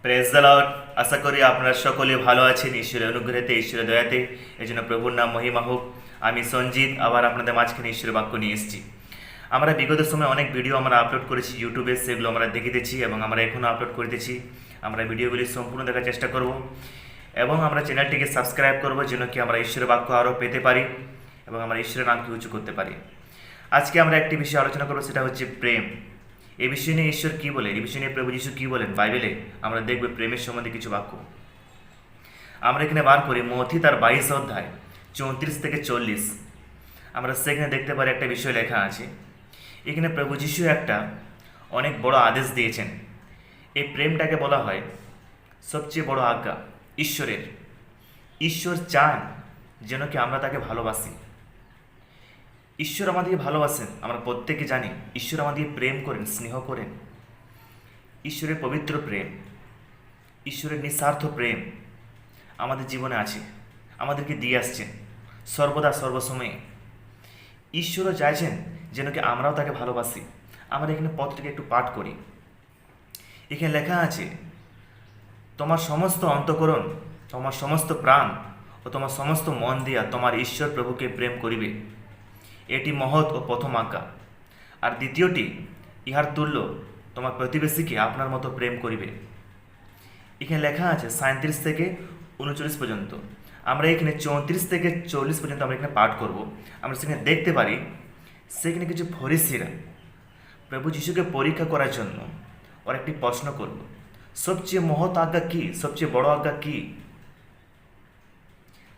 Praise the Lord. আশা করি আপনারা সকলে ভালো আছেন ঈশ্বরের অনুগ্রহেতে, ঈশ্বরের দয়াতে। এই জন্য প্রভুর নাম মহিমা হোক। আমি সঞ্জিত আবার আপনাদের মাঝখানে ঈশ্বরের বাক্য নিয়ে এসেছি। আমরা বিগত সময় অনেক ভিডিও আমরা আপলোড করেছি ইউটিউবে, সেগুলো আমরা দেখিতেছি এবং আমরা এখনও আপলোড করিতেছি। আমরা ভিডিওগুলি সম্পূর্ণ দেখার চেষ্টা করব এবং আমরা চ্যানেলটিকে সাবস্ক্রাইব করব যেন কি আমরা ঈশ্বরের বাক্য আরও পেতে পারি এবং আমরা ঈশ্বরের নামকে উঁচু করতে পারি। আজকে আমরা একটি বিষয় আলোচনা করবো, সেটা হচ্ছে প্রেম। এই বিষয় নিয়ে ঈশ্বর কী বলে, এই বিষয় নিয়ে প্রভু যীশু কী বলেন বাইবেলে, আমরা দেখব প্রেমের সম্বন্ধে কিছু বাক্য। আমরা এখানে বার করি মথি তার 22 অধ্যায় 34 থেকে 40। আমরা সেখানে দেখতে পারি একটা বিষয় লেখা আছে। এখানে প্রভু যীশু একটা অনেক বড় আদেশ দিয়েছেন। এই প্রেমটাকে বলা হয় সবচেয়ে বড় আজ্ঞা ঈশ্বরের। ঈশ্বর চান যেন কি আমরা তাকে ভালোবাসি। ঈশ্বর আমাদেরকে ভালোবাসেন, আমরা প্রত্যেকে জানি। ঈশ্বর আমাদেরকে প্রেম করেন, স্নেহ করেন। ঈশ্বরের পবিত্র প্রেম, ঈশ্বরের নিঃস্বার্থ প্রেম আমাদের জীবনে আছে, আমাদেরকে দিয়ে আসছেন সর্বদা সর্বসময়ে। ঈশ্বরও চাইছেন যেন কি আমরাও তাকে ভালোবাসি। আমরা এখানে পত্রটিকে একটু পাঠ করি। এখানে লেখা আছে, তোমার সমস্ত অন্তঃকরণ, তোমার সমস্ত প্রাণ ও তোমার সমস্ত মন দিয়া তোমার ঈশ্বর প্রভুকে প্রেম করিবে। এটি মহৎ ও প্রথম আজ্ঞা। আর দ্বিতীয়টি ইহার তুল্য, তোমার প্রতিবেশীকে আপনার মতো প্রেম করিবে। এখানে লেখা আছে 37 থেকে 39 পর্যন্ত। আমরা এখানে 34 থেকে 40 পর্যন্ত আমরা এখানে পাঠ করব। আমরা সেখানে দেখতে পারি সেখানে কিছু ফরিসিরা প্রভু যিশুকে পরীক্ষা করার জন্য ওর একটি প্রশ্ন করল, সবচেয়ে মহৎ আজ্ঞা কী, সবচেয়ে বড় আজ্ঞা কী?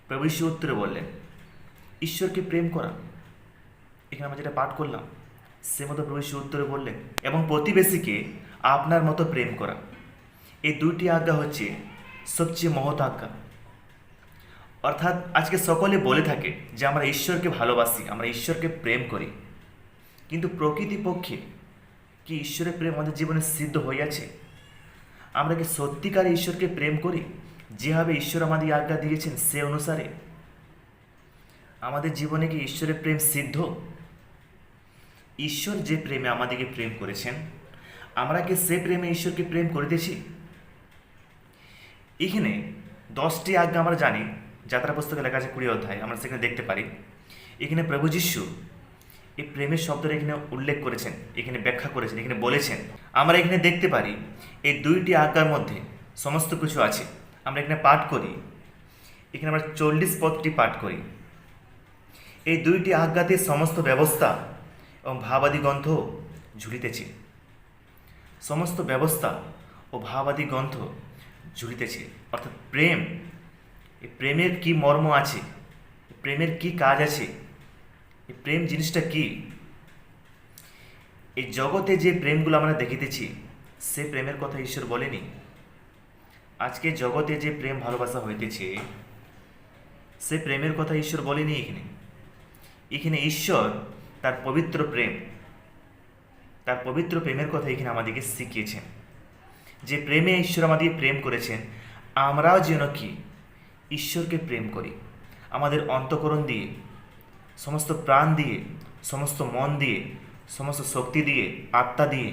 প্রভু যিশু উত্তরে বললেন, ঈশ্বরকে প্রেম করা। এখানে আমরা যেটা পাঠ করলাম সে মতো প্রভু যিশু উত্তরে বললেন, এবং প্রতিবেশীকে আপনার মতো প্রেম করা। এই দুইটি আজ্ঞা হচ্ছে সবচেয়ে মহৎ আজ্ঞা। অর্থাৎ আজকে সকলে বলে থাকে যে আমরা ঈশ্বরকে ভালোবাসি, আমরা ঈশ্বরকে প্রেম করি, কিন্তু প্রকৃতপক্ষে কি ঈশ্বরের প্রেম আমাদের জীবনে সিদ্ধ হইয়াছে? আমরা কি সত্যিকারে ঈশ্বরকে প্রেম করি যেভাবে ঈশ্বর আমাদের আজ্ঞা দিয়েছেন সে অনুসারে? আমাদের জীবনে কি ঈশ্বরের প্রেম সিদ্ধ? ঈশ্বর যে প্রেমে আমাদেরকে প্রেম করেছেন, আমরা কি সে প্রেমে ঈশ্বরকে প্রেম করিতেছি? এখানে 10টি আজ্ঞা আমরা জানি, যাত্রা পুস্তকে লেখা আছে 20 অধ্যায়, আমরা সেখানে দেখতে পারি। এখানে প্রভু যীশু এই প্রেমের শব্দটা এখানে উল্লেখ করেছেন, এখানে ব্যাখ্যা করেছেন, এখানে বলেছেন। আমরা এখানে দেখতে পারি এই দুইটি আজ্ঞার মধ্যে সমস্ত কিছু আছে। আমরা এখানে পাঠ করি, এখানে আমরা 40 পদটি পাঠ করি। এই দুইটি আজ্ঞাতে সমস্ত ব্যবস্থা এবং ভাবাদি গ্রন্থ ঝুলিতেছে। সমস্ত ব্যবস্থা ও ভাবাদি গ্রন্থ ঝুলিতেছে। অর্থাৎ প্রেম, এই প্রেমের কি মর্ম আছে, প্রেমের কি কাজ আছে, এই প্রেম জিনিসটা কি? এই জগতে যে প্রেমগুলো আমরা দেখিতেছি সে প্রেমের কথা ঈশ্বর বলেনি। আজকে জগতে যে প্রেম ভালোবাসা হইতেছে সে প্রেমের কথা ঈশ্বর বলেনি। এখানে ঈশ্বর তার পবিত্র প্রেম, তার পবিত্র প্রেমের কথা এখানে আমাদেরকে শিখিয়েছেন। যে প্রেমে ঈশ্বর আমাদের প্রেম করেছেন, আমরাও যেন কি ঈশ্বরকে প্রেম করি আমাদের অন্তঃকরণ দিয়ে, সমস্ত প্রাণ দিয়ে, সমস্ত মন দিয়ে, সমস্ত শক্তি দিয়ে, আত্মা দিয়ে।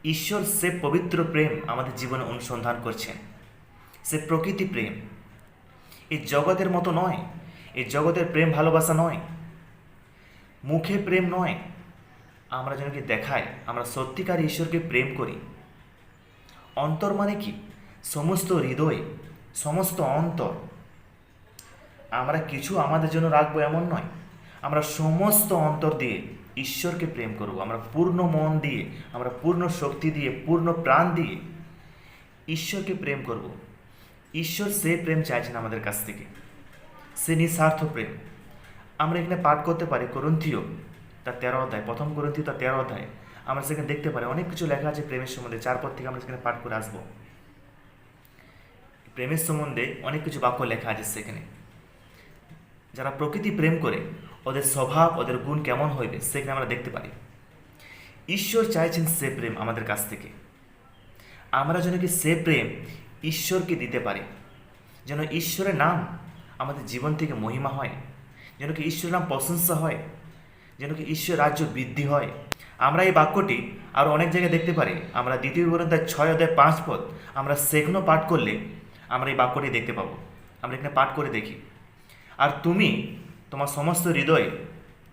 ঈশ্বর সে পবিত্র প্রেম আমাদের জীবনে অনুসন্ধান করছেন। সে প্রকৃতি প্রেম, এই জগতের মতো নয়। এই জগতের প্রেম ভালোবাসা নয়, মুখে প্রেম নয়। আমরা যেন কি দেখাই আমরা সত্যিকার ঈশ্বরকে প্রেম করি। অন্তর মানে কি? সমস্ত হৃদয়, সমস্ত অন্তর। আমরা কিছু আমাদের জন্য রাখবো এমন নয়, আমরা সমস্ত অন্তর দিয়ে ঈশ্বরকে প্রেম করব। আমরা পূর্ণ মন দিয়ে, আমরা পূর্ণ শক্তি দিয়ে, পূর্ণ প্রাণ দিয়ে ঈশ্বরকে প্রেম করব। ঈশ্বর সে প্রেম চাইছেন আমাদের কাছ থেকে, সে নিঃস্বার্থ প্রেম। আমরা এখানে পাঠ করতে পারি করন্থীয় তার 13 অধ্যায়, প্রথম করন্থীয় তার 13 অধ্যায়। আমরা সেখানে দেখতে পারি অনেক কিছু লেখা আছে প্রেমের সম্বন্ধে। 4 পদ থেকে আমরা সেখানে পাঠ করে আসবো। প্রেমের সম্বন্ধে অনেক কিছু বাক্য লেখা আছে সেখানে। যারা প্রকৃতি প্রেম করে ওদের স্বভাব, ওদের গুণ কেমন হইবে সেখানে আমরা দেখতে পারি। ঈশ্বর চাইছেন সে প্রেম আমাদের কাছ থেকে। আমরা যেন কি সে প্রেম ঈশ্বরকে দিতে পারি, যেন ঈশ্বরের নাম আমাদের জীবন থেকে মহিমা হয়, যেন কি ঈশ্বরের নাম প্রশংসা হয়, যেন কি ঈশ্বর রাজ্য বৃদ্ধি হয়। আমরা এই বাক্যটি আরও অনেক জায়গায় দেখতে পারি। আমরা 2 কোরিন্থীয় 6:5 আমরা সেখানেও পাঠ করলে আমরা এই বাক্যটি দেখতে পাবো। আমরা এখানে পাঠ করে দেখি, আর তুমি তোমার সমস্ত হৃদয়,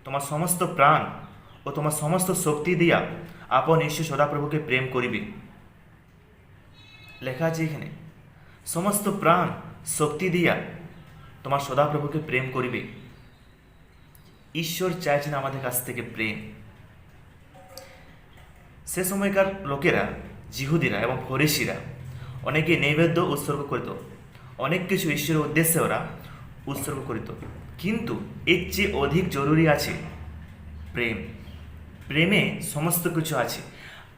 তোমার সমস্ত প্রাণ ও তোমার সমস্ত শক্তি দিয়া আপন ঈশ্বর সদাপ্রভুকে প্রেম করিবে। লেখা আছে এখানে, সমস্ত প্রাণ শক্তি দিয়া তোমার সদাপ্রভুকে প্রেম করিবে। ঈশ্বর চাইছেন আমাদের কাছ থেকে প্রেম। সে সময়কার লোকেরা, জিহুদিরা এবং ফরিসিরা অনেকে নৈবেদ্য উৎসর্গ করিত, অনেক কিছু ঈশ্বরের উদ্দেশ্যে ওরা উৎসর্গ করিত, কিন্তু এর চেয়ে অধিক জরুরি আছে প্রেম। প্রেমে সমস্ত কিছু আছে।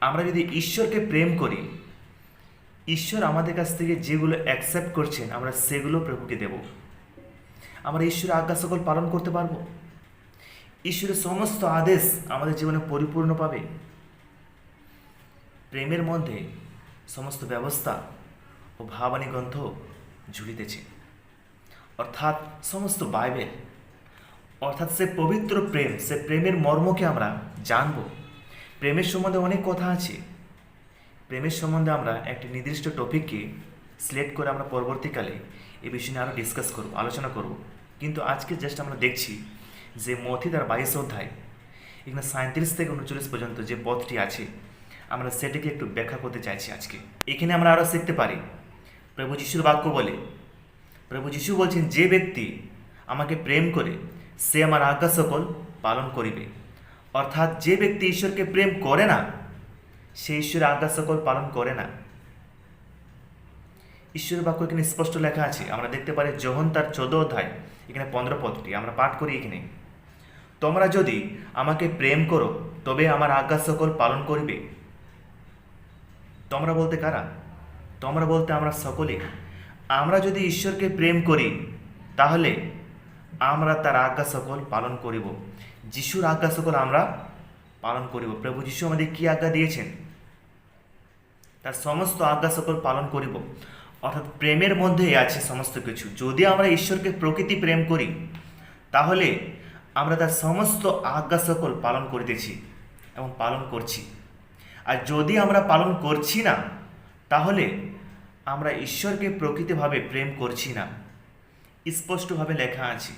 আমরা যদি ঈশ্বরকে প্রেম করি, ঈশ্বর আমাদের কাছ থেকে যেগুলো অ্যাকসেপ্ট করছেন আমরা সেগুলো প্রভুকে দেব। আমরা ঈশ্বরের আজ্ঞা সকল পালন করতে পারবো। ঈশ্বরের সমস্ত আদেশ আমাদের জীবনে পরিপূর্ণ পাবে। প্রেমের মধ্যে সমস্ত ব্যবস্থা ও ভাবানী গ্রন্থ ঝুলিতেছে, অর্থাৎ সমস্ত বাইবেল, অর্থাৎ সে পবিত্র প্রেম, সে প্রেমের মর্মকে আমরা জানব। প্রেমের সম্বন্ধে অনেক কথা আছে। প্রেমের সম্বন্ধে আমরা একটি নির্দিষ্ট টপিককে সিলেক্ট করে আমরা পরবর্তীকালে এই বিষয় নিয়ে আরও ডিসকাস করব, আলোচনা করব। কিন্তু আজকে জাস্ট আমরা দেখছি যে মথি তার 22 অধ্যায় এখানে 37 থেকে 39 পর্যন্ত যে পথটি আছে, আমরা সেটাকে একটু ব্যাখ্যা করতে চাইছি আজকে। এখানে আমরা আরও শিখতে পারি, প্রভু যিশুর বাক্য বলে, প্রভু যিশু বলছেন, যে ব্যক্তি আমাকে প্রেম করে সে আমার আজ্ঞা সকল পালন করিবে। অর্থাৎ যে ব্যক্তি ঈশ্বরকে প্রেম করে না, সে ঈশ্বরের আজ্ঞা সকল পালন করে না। ঈশ্বরের বাক্য এখানে স্পষ্ট লেখা আছে। আমরা দেখতে পারি যোহন তার 14 অধ্যায় এখানে 15 পদটি আমরা পাঠ করি এখানে, তোমরা যদি আমাকে প্রেম করো তবে আমার আজ্ঞা সকল পালন করিবে। তোমরা বলতে কারা? তোমরা বলতে আমরা সকলে। আমরা যদি ঈশ্বরকে প্রেম করি তাহলে আমরা তার আজ্ঞা সকল পালন করিব। যিশুর আজ্ঞা সকল আমরা পালন করিব। প্রভু যিশু আমাদের কি আজ্ঞা দিয়েছেন? তার সমস্ত আজ্ঞা সকল পালন করিব। অর্থাৎ প্রেমের মধ্যেই আছে সমস্ত কিছু। যদি আমরা ঈশ্বরকে প্রকৃতি প্রেম করি তাহলে আমরা তার সমস্ত আজ্ঞা সকল পালন করিতেছি এবং পালন করছি। আর যদি আমরা পালন করছি না তাহলে আমরা ঈশ্বরকে প্রকৃতভাবে প্রেম করছি না। স্পষ্টভাবে লেখা আছে,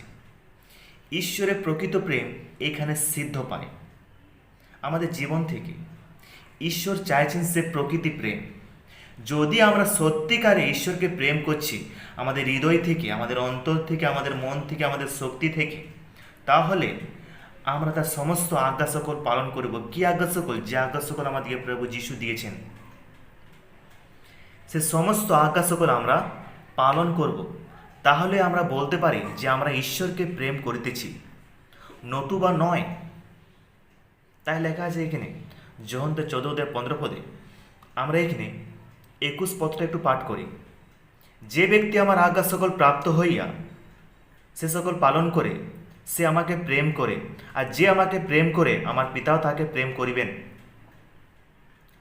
ঈশ্বরের প্রকৃত প্রেম এখানে সিদ্ধ পায় আমাদের জীবন থেকে। ঈশ্বর চাইছেন সে প্রকৃতি প্রেম। যদি আমরা সত্যিকারে ঈশ্বরকে প্রেম করছি আমাদের হৃদয় থেকে, আমাদের অন্তর থেকে, আমাদের মন থেকে, আমাদের শক্তি থেকে, তাহলে আমরা তার সমস্ত আজ্ঞা সকল পালন করব। কি আজ্ঞা সকল? যে আজ্ঞা সকল আমাদেরকে প্রভু যিশু দিয়েছেন, সে সমস্ত আজ্ঞা সকল আমরা পালন করব। তাহলে আমরা বলতে পারি যে আমরা ঈশ্বরকে প্রেম করিতেছি, নতুবা নয়। তাই লেখা আছে এখানে যোহন 14:15 আমরা এখানে 21 পদটা একটু পাঠ করি। যে ব্যক্তি আমার আজ্ঞা সকল প্রাপ্ত হইয়া সে সকল পালন করে সে আমাকে প্রেম করে, আর যে আমাকে প্রেম করে আমার পিতাও তাকে প্রেম করিবেন।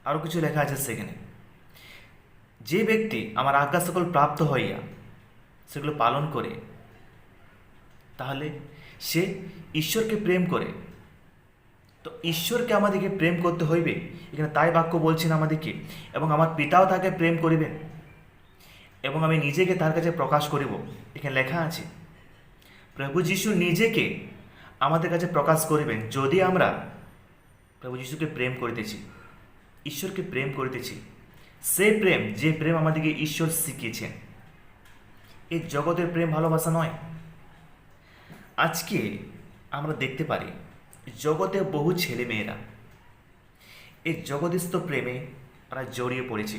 আরও কিছু লেখা আছে সেখানে, যে ব্যক্তি আমার আজ্ঞা সকল প্রাপ্ত হইয়া সেগুলো পালন করে তাহলে সে ঈশ্বরকে প্রেম করে। তো ঈশ্বরকে আমাদেরকে প্রেম করতে হইবে এখানে, তাই বাক্য বলছেন আমাদেরকে, এবং আমার পিতাও তাকে প্রেম করিবেন এবং আমি নিজেকে তার কাছে প্রকাশ করিব। এখানে লেখা আছে প্রভু যিশু নিজেকে আমাদের কাছে প্রকাশ করিবেন যদি আমরা প্রভু যিশুকে প্রেম করিতেছি, ঈশ্বরকে প্রেম করিতেছি। সে প্রেম, যে প্রেম আমাদেরকে ঈশ্বর শিখিয়েছেন। এই জগতের প্রেম ভালোবাসা নয়। আজকে আমরা দেখতে পারি জগতে বহু ছেলে মেয়েরা এই জগদীস্থ প্রেমে ওরা জড়িয়ে পড়েছে।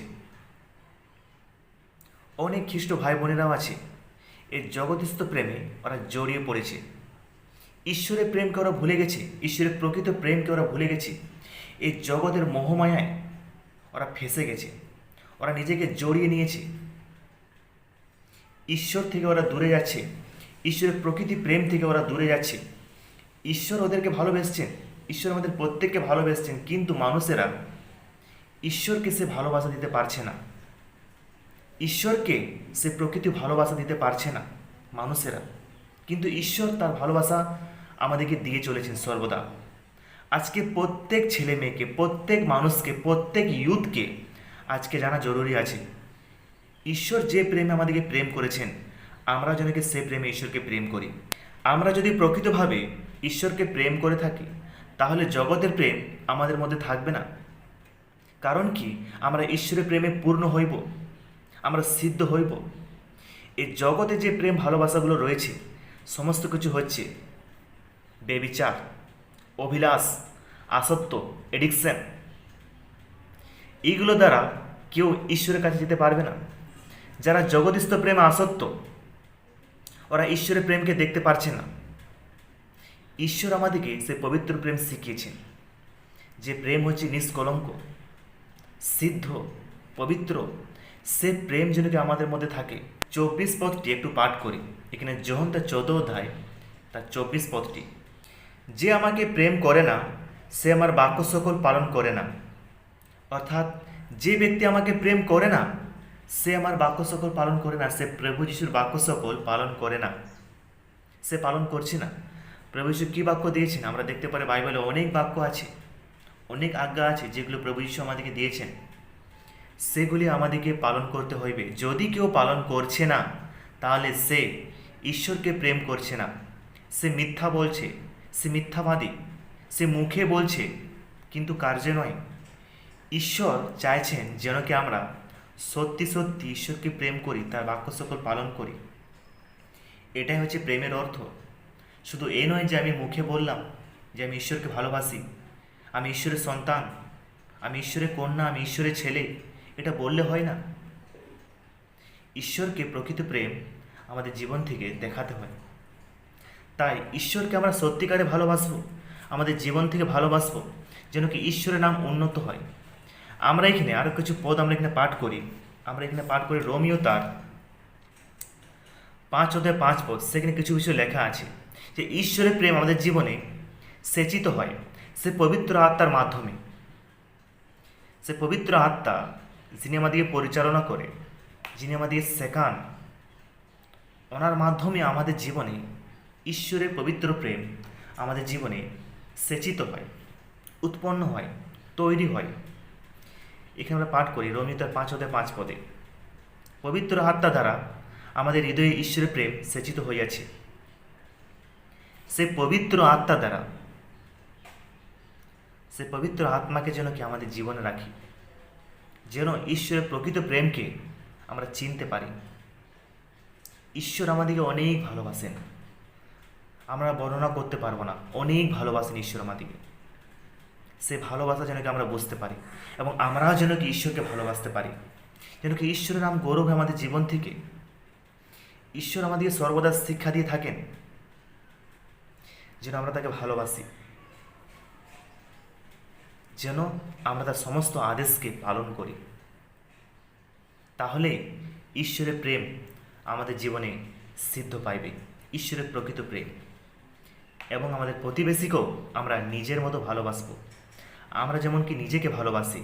অনেক খ্রিস্ট ভাই বোনেরাও আছে এই জগদীস্থ প্রেমে ওরা জড়িয়ে পড়েছে। ঈশ্বরের প্রেমকে ওরা ভুলে গেছে, ঈশ্বরের প্রকৃত প্রেমকে ওরা ভুলে গেছে। এই জগতের মোহমায়ায় ওরা ফেঁসে গেছে, ওরা নিজেকে জড়িয়ে নিয়েছে। ঈশ্বর থেকে ওরা দূরে যাচ্ছে, ঈশ্বরের প্রকৃতি প্রেম থেকে ওরা দূরে যাচ্ছে। ঈশ্বর ওদেরকে ভালোবেসছেন, ঈশ্বর আমাদের প্রত্যেককে ভালোবেসছেন, কিন্তু মানুষেরা ঈশ্বরকে সে ভালোবাসা দিতে পারছে না। ঈশ্বরকে সে প্রকৃতি ভালোবাসা দিতে পারছে না মানুষেরা, কিন্তু ঈশ্বর তার ভালোবাসা আমাদেরকে দিয়ে চলেছেন সর্বদা। আজকে প্রত্যেক ছেলে মেয়েকে, প্রত্যেক মানুষকে, প্রত্যেক ইউথকে আজকে জানা জরুরি আছে ঈশ্বর যে প্রেমে আমাদেরকে প্রেম করেছেন, আমরা যেন কি সে প্রেমে ঈশ্বরকে প্রেম করি। আমরা যদি প্রকৃতভাবে ঈশ্বরকে প্রেম করে থাকি, তাহলে জগতের প্রেম আমাদের মধ্যে থাকবে না। কারণ কি, আমরা ঈশ্বরের প্রেমে পূর্ণ হইব, আমরা সিদ্ধ হইব। এই জগতে যে প্রেম ভালোবাসাগুলো রয়েছে, সমস্ত কিছু হচ্ছে বেবিচার, অভিলাষ, আসক্ত, এডিকশন। এইগুলো দ্বারা কেউ ঈশ্বরের কাছে যেতে পারবে না। যারা জগদীস্থ প্রেমে আসক্ত, ওরা ঈশ্বরের প্রেমকে দেখতে পারছে না। ঈশ্বর আমাদেরকে সে পবিত্র প্রেম শিখিয়েছেন, যে প্রেম হচ্ছে নিষ্কলঙ্ক, সিদ্ধ, পবিত্র। সে প্রেম যেন কি আমাদের মধ্যে থাকে। 24 পদটি একটু পাঠ করি। এখানে যোহন তার 14 অধ্যায় তার 24 পদটি, যে আমাকে প্রেম করে না সে আমার বাক্য সকল পালন করে না। অর্থাৎ যে ব্যক্তি আমাকে প্রেম করে না সে আমার বাক্য সকল পালন করে না। সে প্রভু যিশুর বাক্য সকল পালন করে না, সে পালন করছে না। প্রভু যিশু কী বাক্য দিয়েছেন আমরা দেখতে পারি, বাইবেলে অনেক বাক্য আছে, অনেক আজ্ঞা আছে যেগুলো প্রভু যিশু আমাদেরকে দিয়েছেন, সেগুলি আমাদেরকে পালন করতে হইবে। যদি কেউ পালন করছে না, তাহলে সে ঈশ্বরকে প্রেম করছে না, সে মিথ্যা বলছে, সে মিথ্যাবাদী। সে মুখে বলছে কিন্তু কার্যে নয়। ঈশ্বর চাইছেন যেন কি আমরা সত্যি সত্যি ঈশ্বরকে প্রেম করি, তার বাক্য সকল পালন করি। এটাই হচ্ছে প্রেমের অর্থ। শুধু এই নয় যে আমি মুখে বললাম যে আমি ঈশ্বরকে ভালোবাসি, আমি ঈশ্বরের সন্তান, আমি ঈশ্বরের কন্যা, আমি ঈশ্বরের ছেলে, এটা বললে হয় না। ঈশ্বরকে প্রকৃত প্রেম আমাদের জীবন থেকে দেখাতে হয়। তাই ঈশ্বরকে আমরা সত্যিকারে ভালোবাসবো, আমাদের জীবন থেকে ভালোবাসবো, যেন কি ঈশ্বরের নাম উন্নত হয়। আমরা এখানে আরও কিছু পদ আমরা এখানে পাঠ করি। আমরা এখানে পাঠ করি রোমিও তার 5 অধ্যায় 5 পদ। সেখানে কিছু কিছু লেখা আছে যে ঈশ্বরের প্রেম আমাদের জীবনে সেচিত হয় সে পবিত্র আত্মার মাধ্যমে। সে পবিত্র আত্মা যিনি আমাদেরকে পরিচালনা করে, যিনি আমাদেরকে শেখান, ওনার মাধ্যমে আমাদের জীবনে ঈশ্বরের পবিত্র প্রেম আমাদের জীবনে সেচিত হয়, উৎপন্ন হয়, তৈরি হয়। এখানে আমরা পাঠ করি রোমিও তার 5 অধ্যায় 5 পদে, পবিত্র আত্মা দ্বারা আমাদের হৃদয়ে ঈশ্বরের প্রেম সেচিত হইয়াছে। সে পবিত্র আত্মা দ্বারা, সে পবিত্র আত্মাকে যেন কি আমাদের জীবনে রাখি, যেন ঈশ্বরের প্রকৃত প্রেমকে আমরা চিনতে পারি। ঈশ্বর আমাদেরকে অনেক ভালোবাসেন, আমরা বর্ণনা করতে পারবো না, অনেক ভালোবাসেন ঈশ্বর আমাদেরকে। সে ভালোবাসা যেন কি আমরা বুঝতে পারি, এবং আমরাও যেন কি ঈশ্বরকে ভালোবাসতে পারি, যেন কি ঈশ্বরের নাম গৌরব আমাদের জীবন থেকে। ঈশ্বর আমাদেরকে সর্বদা শিক্ষা দিয়ে থাকেন যেন আমরা তাকে ভালোবাসি, যেন আমরা তার সমস্ত আদেশকে পালন করি। তাহলে ঈশ্বরের প্রেম আমাদের জীবনে সিদ্ধ পাইবে, ঈশ্বরের প্রকৃত প্রেম। এবং আমাদের প্রতিবেশীকেও আমরা নিজের মতো ভালোবাসবো। আমরা যেমন কি নিজেকে ভালোবাসি,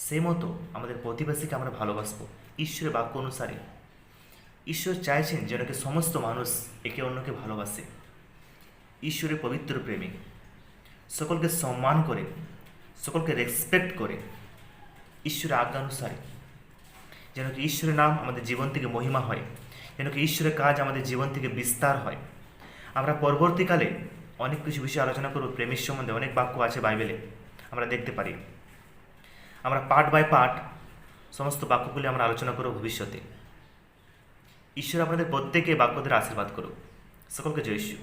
সে মতো আমাদের প্রতিবেশীকে আমরা ভালোবাসবো ঈশ্বরের বাক্য অনুসারে। ঈশ্বর চাইছেন যেন কি সমস্ত মানুষ একে অন্যকে ভালোবাসে ঈশ্বরের পবিত্র প্রেমে, সকলকে সম্মান করে, সকলকে রেসপেক্ট করে, ঈশ্বরের আজ্ঞানুসারে, যেন কি ঈশ্বরের নাম আমাদের জীবন থেকে মহিমা হয়, যেন কি ঈশ্বরের কাজ আমাদের জীবন থেকে বিস্তার হয়। আমরা পরবর্তীকালে অনেক কিছু বিষয়ে আলোচনা করব। প্রেমের সম্বন্ধে অনেক বাক্য আছে বাইবেলে, আমরা দেখতে পারি। আমরা পার্ট বাই পার্ট সমস্ত বাক্যগুলি আমরা আলোচনা করব ভবিষ্যতে। ঈশ্বর আপনাদের প্রত্যেকে বাক্যদের আশীর্বাদ করুক। সকলকে জয় ঈশ্বর।